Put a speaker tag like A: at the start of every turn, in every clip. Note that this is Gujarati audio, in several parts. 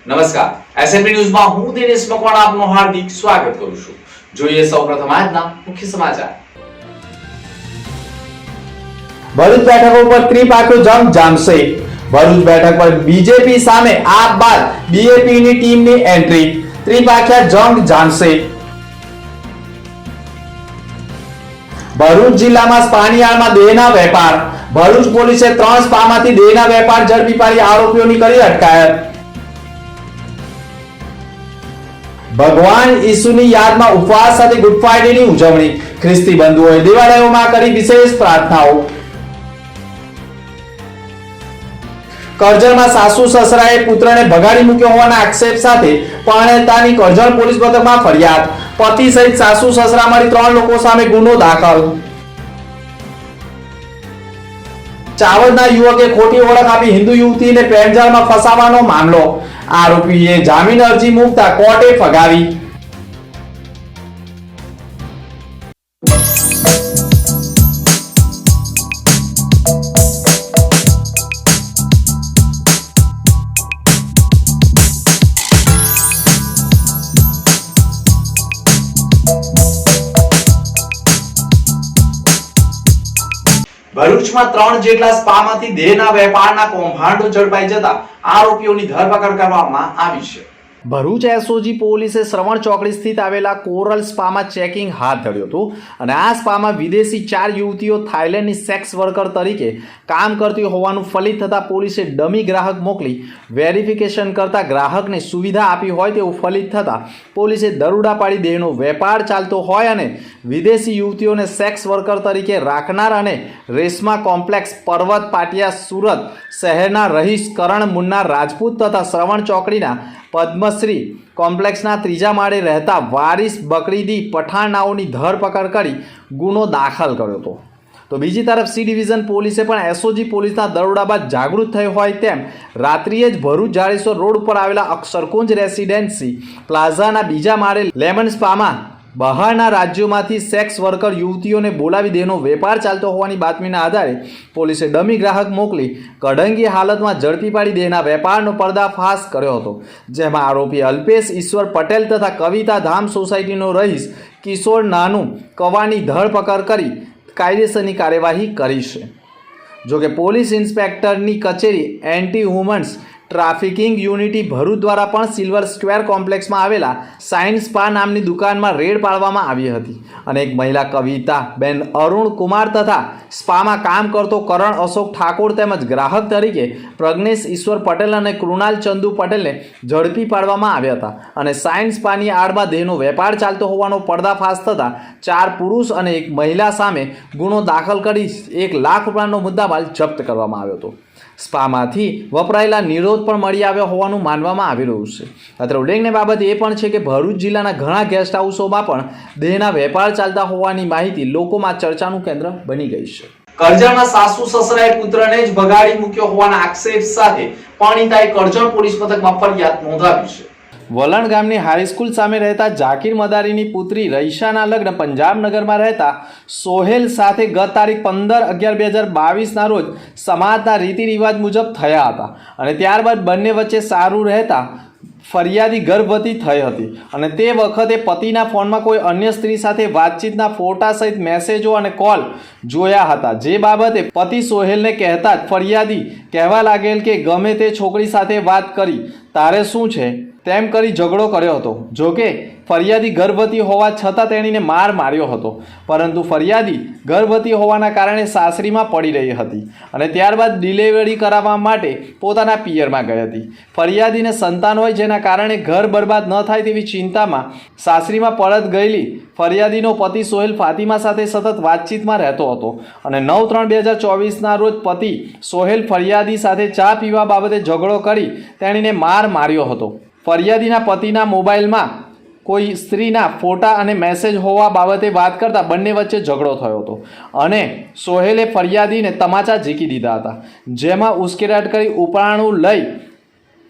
A: નમસ્કાર, એસએમપી ન્યૂઝમાં હું દિનેશ મકવાણા આપનું હાર્દિક સ્વાગત કરું છું. જોઈએ સૌપ્રથમ આજના મુખ્ય સમાચાર.
B: ભરૂચ બેઠક ઉપર ત્રિપાખો જંગ જામશે. ભરૂચ બેઠક પર બીજેપી સામે આપ બાદ બીએપી ની ટીમની એન્ટ્રી. ત્રિપાખ્યા જંગ જામશે. ભરૂચ જિલ્લામાં સ્પાનિયાળમાં દેહના વેપાર. ભરૂચ પોલીસે 3 સ્પામાંથી દેહના વેપાર ઝડપી પાડી આરોપીઓની કરી અટકાયત. ભગવાન ઈસુની યાદમાં ઉપવાસ સાથે ગુડ ફ્રાઇડેની ઉજવણી. ખ્રિસ્તી બંધુઓએ દેવાલયોમાં કરી વિશેષ પ્રાર્થનાઓ. કરજણમાં સાસુ સસરાએ પુત્રને ભગાડી મૂક્યો હોવાના આક્ષેપ સાથે પરણેતાની કરજણ પોલીસ મથકમાં ફરિયાદ. પતિ સહિત સાસુ સસરા મળી 3 લોકો સામે ગુનો દાખલ. ચાવડના યુવકે ખોટી ઓળખ આપી હિન્દુ યુવતીને પ્રેમજાળમાં ફસાવાનો મામલો. આરોપીએ જામીન અરજી મૂકતા કોર્ટે ફગાવી.
A: ભરૂચમાં 3 જેટલા સ્પામાંથી દેહના વેપારના કૌભાંડો ઝડપાઈ જતા આરોપીઓની ધરપકડ કરવામાં આવી છે.
B: ભરૂચ એસઓજી પોલીસે શ્રવણ ચોકડી સ્થિત આવેલા કોરલ સ્પામાં ચેકિંગ હાથ ધર્યું હતું અને આ સ્પામાં વિદેશી 4 યુવતીઓ થાઇલેન્ડની સેક્સ વર્કર તરીકે કામ કરતી હોવાનું ફલિત થતા પોલીસે ડમી ગ્રાહક મોકલી વેરિફિકેશન કરતા ગ્રાહકને સુવિધા આપી હોય તેવું ફલિત થતા પોલીસે દરોડા પાડી દેહનો વેપાર ચાલતો હોય અને વિદેશી યુવતીઓને સેક્સ વર્કર તરીકે રાખનાર અને રેશમા કોમ્પ્લેક્સ પર્વત પાટિયા સુરત શહેરના રહીશ કરણ મુન્ના રાજપૂત તથા શ્રવણ ચોકડીના પદ્મશ્રી કોમ્પ્લેક્સના 3જા માળે રહેતા વારિસ બકરીદી પઠાણાઓની ધરપકડ કરી ગુનો દાખલ કર્યો હતો. તો બીજી તરફ સી ડિવિઝન પોલીસે પણ એસઓજી પોલીસના દરોડા બાદ જાગૃત થઈ હોય તેમ રાત્રિએ જ ભરૂચ જાડેશ્વર રોડ ઉપર આવેલા અક્ષરકુંજ રેસિડેન્સી પ્લાઝાના 2જા માળે લેમન સ્પામાં બહારના રાજ્યોમાંથી સેક્સ વર્કર યુવતીઓને બોલાવી દેહનો વેપાર ચાલતો હોવાની બાતમીના આધારે પોલીસે ડમી ગ્રાહક મોકલી કઢંગી હાલતમાં ઝડપી પાડી દેહના વેપારનો પર્દાફાશ કર્યો હતો. જેમાં આરોપી અલ્પેશ ઈશ્વર પટેલ તથા કવિતા ધામ સોસાયટીનો રહીશ કિશોર નાનુ કવાની ધરપકડ કરી કાયદેસરની કાર્યવાહી કરી છે. જોકે પોલીસ ઇન્સ્પેક્ટરની કચેરી anti women's trafficking unity Bharuch દ્વારા પણ સિલ્વર સ્ક્વેર કોમ્પ્લેક્સમાં આવેલા સાઇન સ્પા નામની દુકાનમાં રેડ પાડવામાં આવી હતી અને એક મહિલા કવિતા બેન અરુણ કુમાર તથા સ્પામાં કામ કરતો કરણ અશોક ઠાકોર તેમજ ગ્રાહક તરીકે પ્રજ્ઞેશ ઈશ્વર પટેલ અને કૃણાલ ચંદુ પટેલને ઝડપી પાડવામાં આવ્યા હતા અને સાઇન સ્પાની આડમાં દેહનો વેપાર ચાલતો હોવાનો પર્દાફાશ થતાં 4 પુરુષ અને 1 મહિલા સામે ગુનો દાખલ કરી 1 લાખ રૂપિયાનો મુદ્દામાલ જપ્ત કરવામાં આવ્યો હતો. સ્પામાંથી વપરાયેલા નિરોધ પણ મળી આવ્યો હોવાનું માનવામાં આવી રહ્યું છે. અત્રે ઉલ્લેખનીય બાબત એ પણ છે કે ભરૂચ જિલ્લાના ઘણા ગેસ્ટ હાઉસોમાં પણ દેહના વેપાર ચાલતા હોવાની માહિતી લોકોમાં ચર્ચાનું કેન્દ્ર બની ગઈ છે.
A: કરજણમાં સાસુ સસરાએ પુત્રને જ ભગાડી મૂક્યો હોવાના આક્ષેપ સાથે પરણેતાએ કરજણ પોલીસ મથકમાં ફરિયાદ નોંધાવી છે.
B: વલણ ગામની હાઈસ્કૂલ સામે રહેતા જાકીર મદારીની પુત્રી રઈશાના લગ્ન પંજાબનગરમાં રહેતા સોહેલ સાથે ગત તારીખ 15/11/2022ના રોજ સમાજના રીતિ રિવાજ મુજબ થયા હતા અને ત્યારબાદ બંને વચ્ચે સારું રહેતા ફરિયાદી ગર્ભવતી થઈ હતી અને તે વખતે પતિના ફોનમાં કોઈ અન્ય સ્ત્રી સાથે વાતચીતના ફોટા સહિત મેસેજો અને કોલ જોયા હતા. જે બાબતે પતિ સોહેલને કહેતા જ ફરિયાદી કહેવા લાગેલ કે ગમે તે છોકરી સાથે વાત કરી તારે શું છે તેમ કરી ઝઘડો કર્યો હતો. જોકે ફરિયાદી ગર્ભવતી હોવા છતાં તેણીને માર માર્યો હતો, પરંતુ ફરિયાદી ગર્ભવતી હોવાના કારણે સાસરીમાં પડી રહી હતી અને ત્યારબાદ ડિલિવરી કરાવવા માટે પોતાના પિયરમાં ગઈ હતી. ફરિયાદીને સંતાન હોય જેના કારણે ઘર બરબાદ ન થાય તેવી ચિંતામાં સાસરીમાં પરત ગયેલી ફરિયાદીનો પતિ સોહેલ ફાતિમા સાથે સતત વાતચીતમાં રહેતો હતો અને 9/3/2024ના રોજ પતિ સોહેલ ફરિયાદી સાથે ચા પીવા બાબતે ઝઘડો કરી તેણીને માર માર્યો હતો. ફરિયાદીના પતિના મોબાઈલમાં કોઈ સ્ત્રીના ફોટા અને મેસેજ હોવા બાબતે વાત કરતા બંને વચ્ચે ઝઘડો થયો હતો અને સોહેલે ફરિયાદીને તમાચા ઝીકી દીધા હતા, જેમાં ઉશ્કેરાટ કરી ઉપરાણું લઈ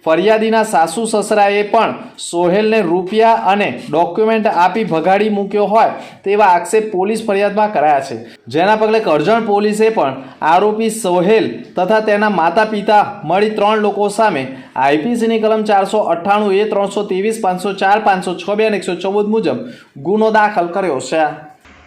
B: ફરિયાદીના સાસુ સસરાએ પણ સોહેલને રૂપિયા અને ડોક્યુમેન્ટ આપી ભગાડી મૂક્યો હોય તેવા આક્ષેપ પોલીસ ફરિયાદમાં કરાયા છે, જેના પગલે કરજણ પોલીસે પણ આરોપી સોહેલ તથા તેના માતા પિતા મળી 3 લોકો સામે આઈપીસીની કલમ 498A 323 504 506 અને 114 મુજબ ગુનો દાખલ કર્યો છે.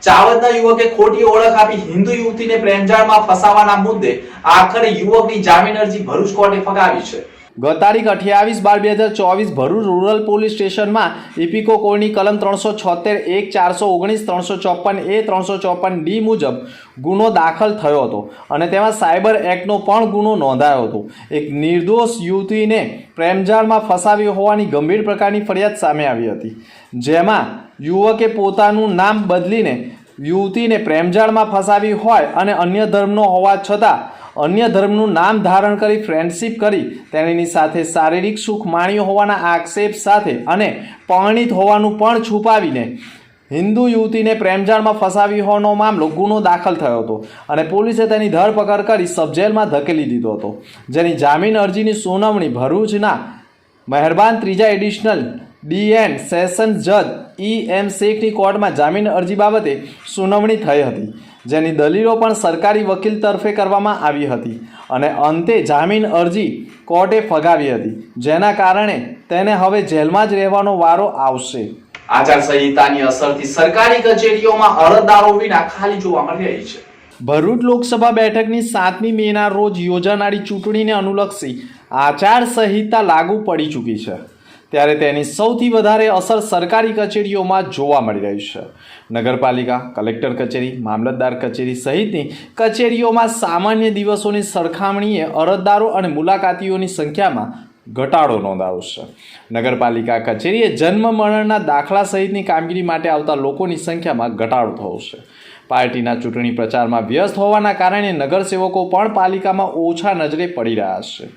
A: ચાવડના યુવકે ખોટી ઓળખ આપી હિન્દુ યુવતીને પ્રેમજાળમાં ફસાવાના મુદ્દે આખરે યુવકની જામીન અરજી ભરૂચ કોર્ટે ફગાવી છે.
B: ગત તારીખ 28/12/2024 ભરૂચ રૂરલ પોલીસ સ્ટેશનમાં ઇપિકો કોડની કલમ 376 1 419 354A 354D મુજબ ગુનો દાખલ થયો હતો અને તેમાં સાયબર એક્ટનો પણ ગુનો નોંધાયો હતો. એક નિર્દોષ યુવતીને પ્રેમજાળમાં ફસાવી હોવાની ગંભીર પ્રકારની ફરિયાદ સામે આવી હતી, જેમાં યુવકે પોતાનું નામ બદલીને યુવતીને પ્રેમજાળમાં ફસાવી હોય અને અન્ય ધર્મનો હોવા છતાં અન્ય ધર્મનું નામ ધારણ કરી ફ્રેન્ડશિપ કરી તેની સાથે શારીરિક સુખ માણ્યું હોવાના આક્ષેપ સાથે અને પરણિત હોવાનું પણ છુપાવીને હિન્દુ યુવતીને પ્રેમજાળમાં ફસાવી હોવાનો મામલો ગુનો દાખલ થયો હતો અને પોલીસે તેની ધરપકડ કરી સબજેલમાં ધકેલી દીધો હતો, જેની જામીન અરજીની સુનાવણી ભરૂચના મહેરબાન ત્રીજા એડિશનલ DN સેશન્સ જજ EM શેખની કોર્ટમાં જામીન અરજી બાબતે સુનાવણી થઈ હતી, જેની દલીલો પણ સરકારી વકીલ તરફે કરવામાં આવી હતી અને અંતે જામીન અરજી કોર્ટે ફગાવી હતી, જેના કારણે તેને હવે જેલમાં જ રહેવાનો વારો આવશે.
A: આચારસંહિતાની અસરથી સરકારી કચેરીઓમાં અરજદારો વિના ખાલી જોવા મળી રહી છે.
B: ભરૂચ લોકસભા બેઠકની 7મી મેના રોજ યોજાનારી ચૂંટણીને અનુલક્ષી આચારસંહિતા લાગુ પડી ચૂકી છે, ત્યારે તેની સૌથી વધારે અસર સરકારી કચેરીઓમાં જોવા મળી રહી છે. નગરપાલિકા, કલેક્ટર કચેરી, મામલતદાર કચેરી સહિતની કચેરીઓમાં સામાન્ય દિવસોની સરખામણીએ અરજદારો અને મુલાકાતીઓની સંખ્યામાં ઘટાડો નોંધાયો છે. નગરપાલિકા કચેરીએ જન્મ મરણના દાખલા સહિતની કામગીરી માટે આવતા લોકોની સંખ્યામાં ઘટાડો થયો છે. પાર્ટીના ચૂંટણી પ્રચારમાં વ્યસ્ત હોવાના કારણે નગરસેવકો પણ પાલિકામાં ઓછા નજરે પડી રહ્યા છે.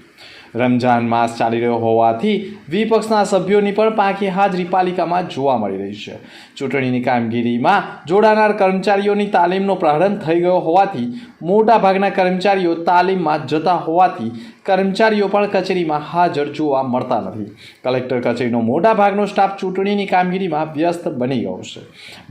B: રમઝાન માસ ચાલી રહ્યો હોવાથી વિપક્ષના સભ્યોની પણ પાંખી હાજરી પાલિકામાં જોવા મળી રહી છે. ચૂંટણીની કામગીરીમાં જોડાનાર કર્મચારીઓની તાલીમનો પ્રારંભ થઈ ગયો હોવાથી મોટાભાગના કર્મચારીઓ તાલીમમાં જતા હોવાથી કર્મચારીઓ પણ કચેરીમાં હાજર જોવા મળતા નથી. કલેક્ટર કચેરીનો મોટાભાગનો સ્ટાફ ચૂંટણીની કામગીરીમાં વ્યસ્ત બની ગયો છે.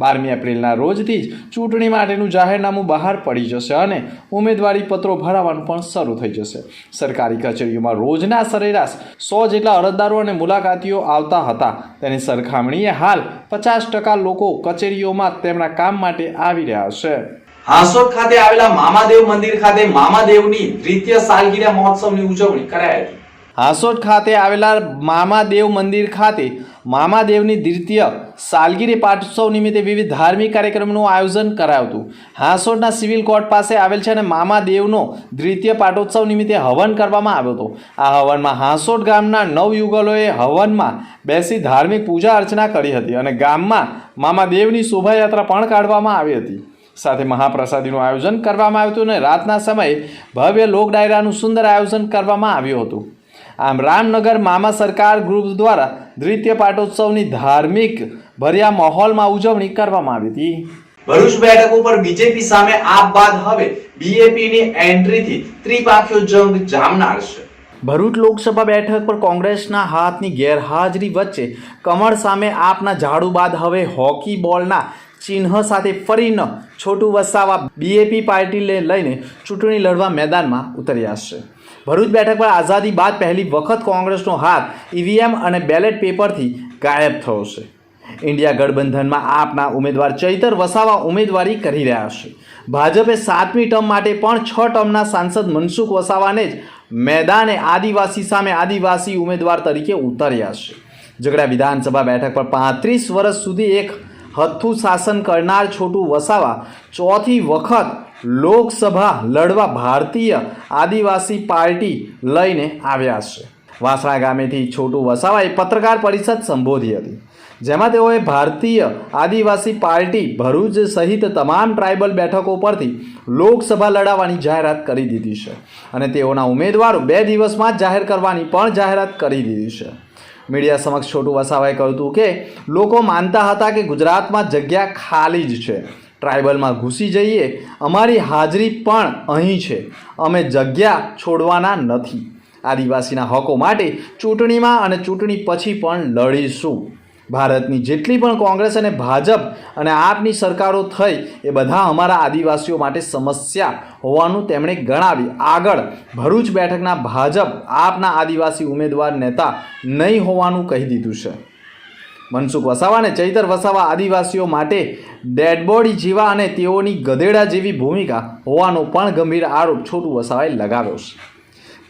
B: 12મી એપ્રિલના રોજથી જ ચૂંટણી માટેનું જાહેરનામું બહાર પડી જશે અને ઉમેદવારી પત્રો ભરાવાનું પણ શરૂ થઈ જશે. સરકારી કચેરીઓમાં રોજના સરેરાશ 100 જેટલા અરજદારો અને મુલાકાતીઓ આવતા હતા, તેની સરખામણીએ હાલ 50% લોકો કચેરીઓમાં તેમના કામ માટે આવી રહ્યા છે.
A: હાંસોદ ખાતે આવેલા મામાદેવ મંદિર ખાતે મામાદેવની દ્વિતીય સાલગીરા મહોત્સવની ઉજવણી કરાઈ હતી.
B: હાંસોદ ખાતે આવેલા મામાદેવ મંદિર ખાતે મામાદેવની દ્વિતીય સાલગીરી પાટોત્સવ નિમિત્તે વિવિધ ધાર્મિક કાર્યક્રમનું આયોજન કરાયું હતું. હાંસોદના સિવિલ કોર્ટ પાસે આવેલ છે અને મામાદેવનો દ્વિતીય પાટોત્સવ નિમિત્તે હવન કરવામાં આવ્યો હતો. આ હવનમાં હાંસોદ ગામના 9 યુગલોએ હવનમાં બેસી ધાર્મિક પૂજા અર્ચના કરી હતી અને ગામમાં મામાદેવની શોભાયાત્રા પણ કાઢવામાં આવી હતી. સાથે મહાપ્રસાદીનું આયોજન કરવામાં આવ્યું હતું અને રાતના સમયે ભવ્ય લોક ડાયરાનું સુંદર આયોજન કરવામાં આવ્યું હતું. આમ રામનગર મામા સરકાર ગ્રુપ દ્વારા દ્વિતીય પાટોત્સવની ધાર્મિક ભર્યા માહોલમાં ઉજવણી કરવામાં આવી હતી.
A: ભરૂચ બેઠક ઉપર બીજેપી સામે આપ બાદ હવે બીએપીની એન્ટ્રીથી ત્રિપાંખીયો જંગ જામનાર છે.
B: ભરૂચ લોકસભા બેઠક પર કોંગ્રેસના હાથની ગેરહાજરી વચ્ચે કમળ સામે આપના ઝાડુ બાદ હવે હોકી બોલના ચિહ્ન સાથે ફરીને છોટું વસાવા બીએપી પાર્ટીને લઈને ચૂંટણી લડવા મેદાનમાં ઉતર્યા છે. ભરૂચ બેઠક પર આઝાદી બાદ પહેલી વખત કોંગ્રેસનો હાથ ઈવીએમ અને બેલેટ પેપરથી ગાયબ થયો છે. ઇન્ડિયા ગઠબંધનમાં આપના ઉમેદવાર ચૈતર વસાવા ઉમેદવારી કરી રહ્યા છે. ભાજપે 7મી ટર્મ માટે પણ 6 ટર્મના સાંસદ મનસુખ વસાવાને જ મેદાને આદિવાસી સામે આદિવાસી ઉમેદવાર તરીકે ઉતાર્યા છે. ઝઘડા વિધાનસભા બેઠક પર 35 વર્ષ સુધી એક હથ્થું શાસન કરનાર છોટું વસાવા 4થી વખત લોકસભા લડવા ભારતીય આદિવાસી પાર્ટી લઈને આવ્યા છે. વાસણા ગામેથી છોટું વસાવાએ પત્રકાર પરિષદ સંબોધી હતી, જેમાં તેઓએ ભારતીય આદિવાસી પાર્ટી ભરૂચ સહિત તમામ ટ્રાઇબલ બેઠકો પરથી લોકસભા લડાવવાની જાહેરાત કરી દીધી છે અને તેઓના ઉમેદવારો 2 દિવસમાં જ જાહેર કરવાની પણ જાહેરાત કરી દીધી છે. મીડિયા સમક્ષ છોટું વસાવાએ કહ્યું હતું કે લોકો માનતા હતા કે ગુજરાતમાં જગ્યા ખાલી જ છે, ટ્રાઇબલમાં ઘૂસી જઈએ, અમારી હાજરી પણ અહીં છે, અમે જગ્યા છોડવાના નથી. આદિવાસીના હકો માટે ચૂંટણીમાં અને ચૂંટણી પછી પણ લડીશું. ભારતની જેટલી પણ કોંગ્રેસ અને ભાજપ અને આપની સરકારો થઈ એ બધા અમારા આદિવાસીઓ માટે સમસ્યા હોવાનું તેમણે ગણાવી આગળ ભરૂચ બેઠકના ભાજપ આપના આદિવાસી ઉમેદવાર નેતા નહીં હોવાનું કહી દીધું છે. મનસુખ વસાવા અને ચૈતર વસાવા આદિવાસીઓ માટે ડેડબોડી જેવા અને તેઓની ગધેડા જેવી ભૂમિકા હોવાનો પણ ગંભીર આરોપ છોટુ વસાવાએ લગાવ્યો છે.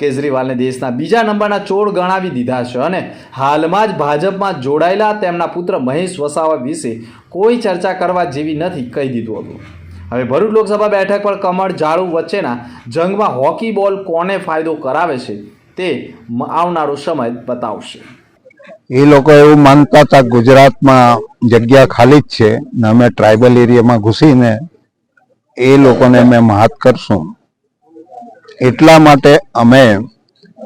B: કેજરીવાલને દેશના બીજા નંબરના ચોર ગણાવી દીધા છે અને હાલમાં જ ભાજપમાં જોડાયેલા તેમના પુત્ર મહેશ વસાવા વિશે કોઈ ચર્ચા કરવા જેવી નથી કહી દીધું હતું. હવે ભરૂચ લોકસભા બેઠક પર કમળ ઝાડુ વચ્ચેના જંગમાં હોકી બોલ કોને ફાયદો કરાવે છે તે આવનારો સમય બતાવશે.
C: એ લોકો એવું માનતા હતા ગુજરાતમાં જગ્યા ખાલી જ છે ને અમે ટ્રાઇબલ એરિયામાં ઘૂસીને એ લોકોને અમે હાથ કરશું. એટલા માટે અમે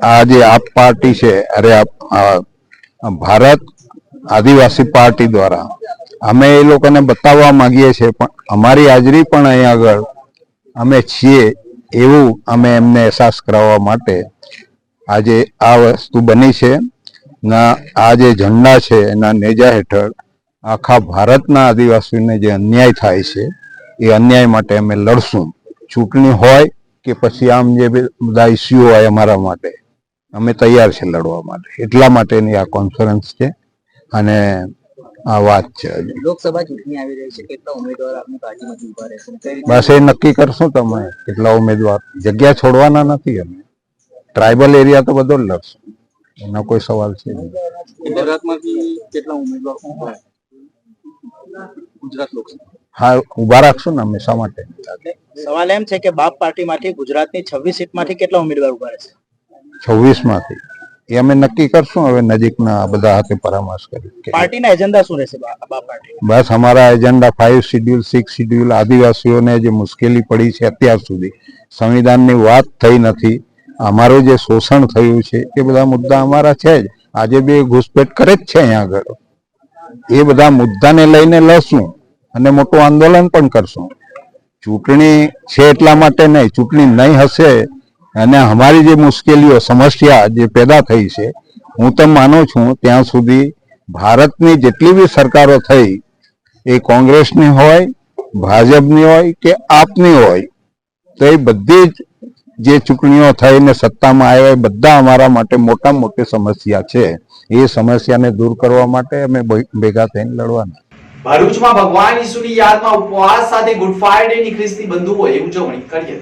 C: આ જે આપ પાર્ટી છે ભારત આદિવાસી પાર્ટી દ્વારા અમે એ લોકોને બતાવવા માંગીએ છીએ, પણ અમારી હાજરી પણ અહીં આગળ અમે છીએ એવું અમે એમને અહેસાસ કરાવવા માટે આજે આ વસ્તુ બની છે. ના આ જે ઝંડા છે એના નેજા હેઠળ આખા ભારતના આદિવાસીઓને જે અન્યાય થાય છે એ અન્યાય માટે અમે લડશું. ચૂંટણી હોય કે પછી આમ જે બધા ઇસ્યુ હોય અમારા માટે અમે તૈયાર છે લડવા માટે. એટલા માટેની આ કોન્ફરન્સ છે અને આ વાત છે.
D: લોકસભા ચૂંટણી આવી રહી છે, કેટલા ઉમેદવાર આપની પાર્ટીમાંથી ઉભા રહેશે?
C: બસ એ નક્કી કરશું તમે કેટલા ઉમેદવાર. જગ્યા છોડવાના નથી અમે. ટ્રાઇબલ એરિયા તો બધો જ લડશું, એનો કોઈ સવાલ છે નહીં.
D: ગુજરાતમાંથી કેટલા ઉમેદવાર ઉભા? ગુજરાત લોકસભા
C: હા ઉભા રાખશું ને અમે. શા માટે?
D: સવાલ એમ છે કે બાપ પાર્ટીમાંથી ગુજરાતની 26 સીટમાંથી કેટલા ઉમેદવાર ઉભા રહેશે?
C: 26 માંથી એ અમે નક્કી કરશું હવે નજીકના બધા હાથે પરામર્શ કરી.
D: પાર્ટીના એજન્ડા શું રહેશે બાપ પાર્ટી?
C: બસ અમારા એજન્ડા 5 શિડ્યુલ 6 શિડ્યુલ આદિવાસીઓને જે મુશ્કેલી પડી છે અત્યાર સુધી સંવિધાનની વાત થઈ નથી, અમારું જે શોષણ થયું છે એ બધા મુદ્દા અમારા છે જ. આજે બે ઘૂસપેટ કરે જ છે અહીંયા આગળ. એ બધા મુદ્દાને લઈને લડશું અને મોટું આંદોલન પણ કરશું. ચૂંટણી છે એટલા માટે નહીં, ચૂંટણી નહીં હશે અને અમારી જે મુશ્કેલીઓ સમસ્યા જે પેદા થઈ છે, હું તો માનું છું ત્યાં સુધી ભારતની જેટલી બી સરકારો થઈ એ કોંગ્રેસની હોય, ભાજપની હોય કે આપની હોય, તો એ બધી જ જે ચૂંટણીઓ થઈને સત્તામાં આવ્યા બધા અમારા માટે મોટામાં મોટી સમસ્યા છે. એ સમસ્યાને દૂર કરવા માટે અમે ભેગા થઈને લડવાના.
A: ભરૂચમાં ભગવાન ઈસુની યાદમાં ઉપવાસ સાથે ગુડ ફ્રાઈડેની ખ્રિસ્તી બંધુઓએ ઉજવણી કરી હતી.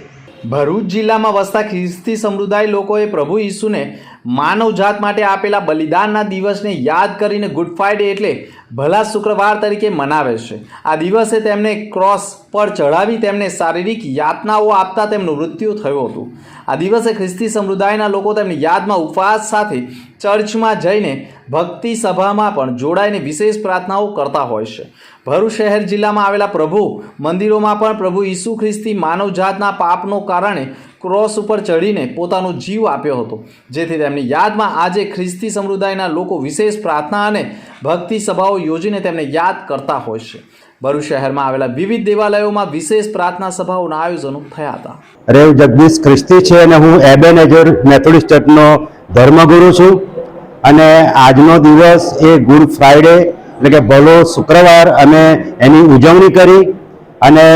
B: ભરૂચ જિલ્લામાં વસતા ખ્રિસ્તી સમુદાય લોકોએ પ્રભુ ઈસુને માનવજાત માટે આપેલા બલિદાનના દિવસને યાદ કરીને ગુડ ફ્રાઈડે એટલે ભલા શુક્રવાર તરીકે મનાવે છે. આ દિવસે તેમને ક્રોસ પર ચઢાવી તેમને શારીરિક યાતનાઓ આપતા તેમનું મૃત્યુ થયું હતું. આ દિવસે ખ્રિસ્તી સમુદાયના લોકો તેમની યાદમાં ઉપવાસ સાથે ચર્ચમાં જઈને ભક્તિ સભામાં પણ જોડાઈને વિશેષ પ્રાર્થનાઓ કરતા હોય છે. ભરૂચ શહેર જિલ્લામાં આવેલા પ્રભુ મંદિરોમાં પણ પ્રભુ ઈસુ ખ્રિસ્તી માનવજાતના પાપનો કારણે ક્રોસ ઉપર ચડીને પોતાનો જીવ આપ્યો હતો, જેથી તેમની યાદમાં આજે ખ્રિસ્તી સમુદાયના લોકો વિશેષ પ્રાર્થના અને ભક્તિ સભાઓ યોજીને તેમને યાદ કરતા હોય છે. ભરૂચ શહેરમાં આવેલા વિવિધ દેવાલયોમાં વિશેષ પ્રાર્થના સભાઓના આયોજનો થયા હતા.
E: રેવ જગદીશ ખ્રિસ્તી છે અને હું એબેનેઝર મેથોડિસ્ટ ચર્ચનો ધર્મગુરુ છું અને આજનો દિવસ એ ગુડ ફ્રાઈડે એટલે કે ભલો શુક્રવાર અમે એની ઉજવણી કરી અને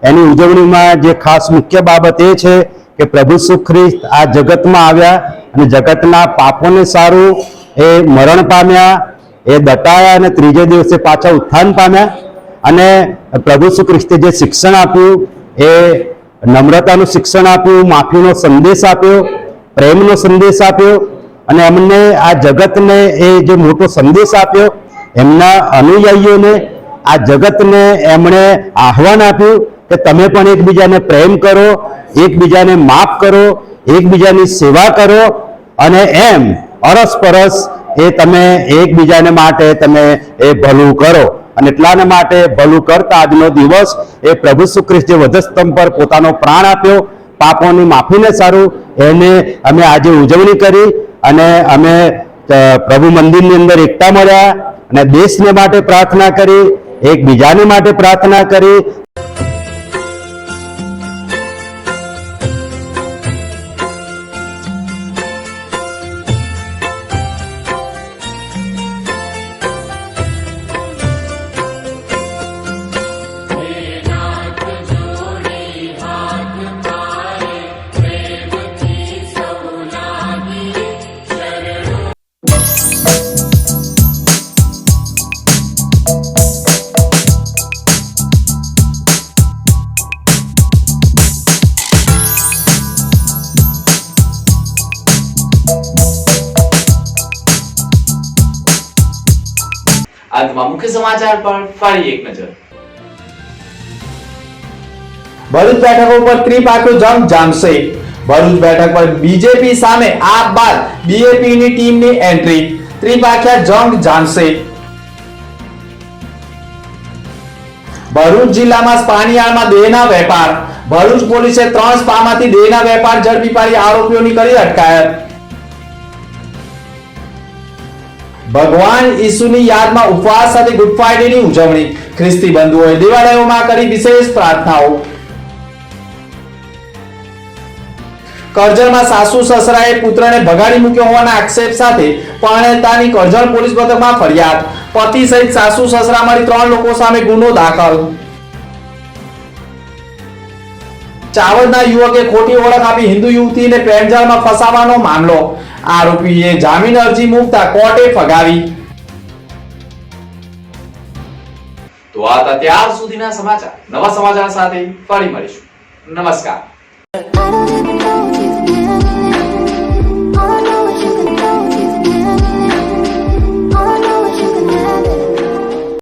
E: એની ઉજવણીમાં જે ખાસ મુખ્ય બાબત એ છે કે પ્રભુ ઈસુ ખ્રિસ્ત આ જગતમાં આવ્યા અને જગતના પાપોને સારું એ મરણ પામ્યા, એ દટાયા અને ત્રીજે દિવસે પાછા ઉત્થાન પામ્યા અને પ્રભુ ઈસુ ખ્રિસ્તે જે શિક્ષણ આપ્યું એ નમ્રતાનું શિક્ષણ આપ્યું, માફીનો સંદેશ આપ્યો, પ્રેમનો સંદેશ આપ્યો અને અમને આ જગતને એ જે મોટો સંદેશ આપ્યો એમના અનુયાયીઓને આ જગતને એમણે આહવાન આપ્યું કે તમે પણ એકબીજાને પ્રેમ કરો, એકબીજાને માફ કરો, એકબીજાની સેવા કરો અને એમ અરસપરસ એ તમે એકબીજાને માટે તમે એ ભલું કરો. અને એટલાને માટે ભલું કરતા આજનો દિવસ એ પ્રભુ ઈસુ ખ્રિસ્ત જે વધસ્તંભ પર પોતાનો પ્રાણ આપ્યો પાપોની માફીને સારું એને અમે આજે ઉજવણી કરી અને અમે પ્રભુ મંદિરની અંદર એકતા મળ્યા અને દેશને માટે પ્રાર્થના કરી, એકબીજાને માટે પ્રાર્થના કરી.
A: વધુમાં મુખ્ય સમાચાર પર ફરી એક નજર.
B: ભરૂચ બેઠક ઉપર ત્રિપાખીયો જંગ જામશે. ભરૂચ બેઠક પર બીજેપી સામે આપ બાદ બીએપી ની ટીમની એન્ટ્રી. ત્રિપાખીયા જંગ જામશે. ભરૂચ જિલ્લામાં સ્પાનિયાળમાં દેહના વેપાર. ભરૂચ પોલીસે 3 સ્પામાંથી દેહના વેપાર ઝડપી પાડી આરોપીઓની કરી અટકાયત. ભગવાન ઈસુની યાદમાં ઉપવાસ સાથે ગુડ ફ્રાઇડેની ઉજવણી. ખ્રિસ્તી બંધુઓએ દેવાલયોમાં કરી વિશેષ પ્રાર્થનાઓ. કરજણમાં સાસુ સસરાએ પુત્રને ભગાડી મૂક્યો હોવાના આક્ષેપ સાથે પરણેતાની કરજણ પોલીસ મથકમાં ફરિયાદ. પતિ સહિત સાસુ સસરા મળી 3 લોકો સામે ગુનો દાખલ. ચાવડના યુવકે ખોટી ઓળખ આપી હિન્દુ યુવતીને પ્રેમજાળમાં ફસાવાનો મામલો. આરોપીએ જામીન અરજી મૂકતા કોર્ટે ફગાવી.
A: તો આ હતા ત્યાર સુધીના સમાચાર. નવા સમાચાર સાથે ફરી મળીશું. નમસ્કાર.
F: I don't even know if you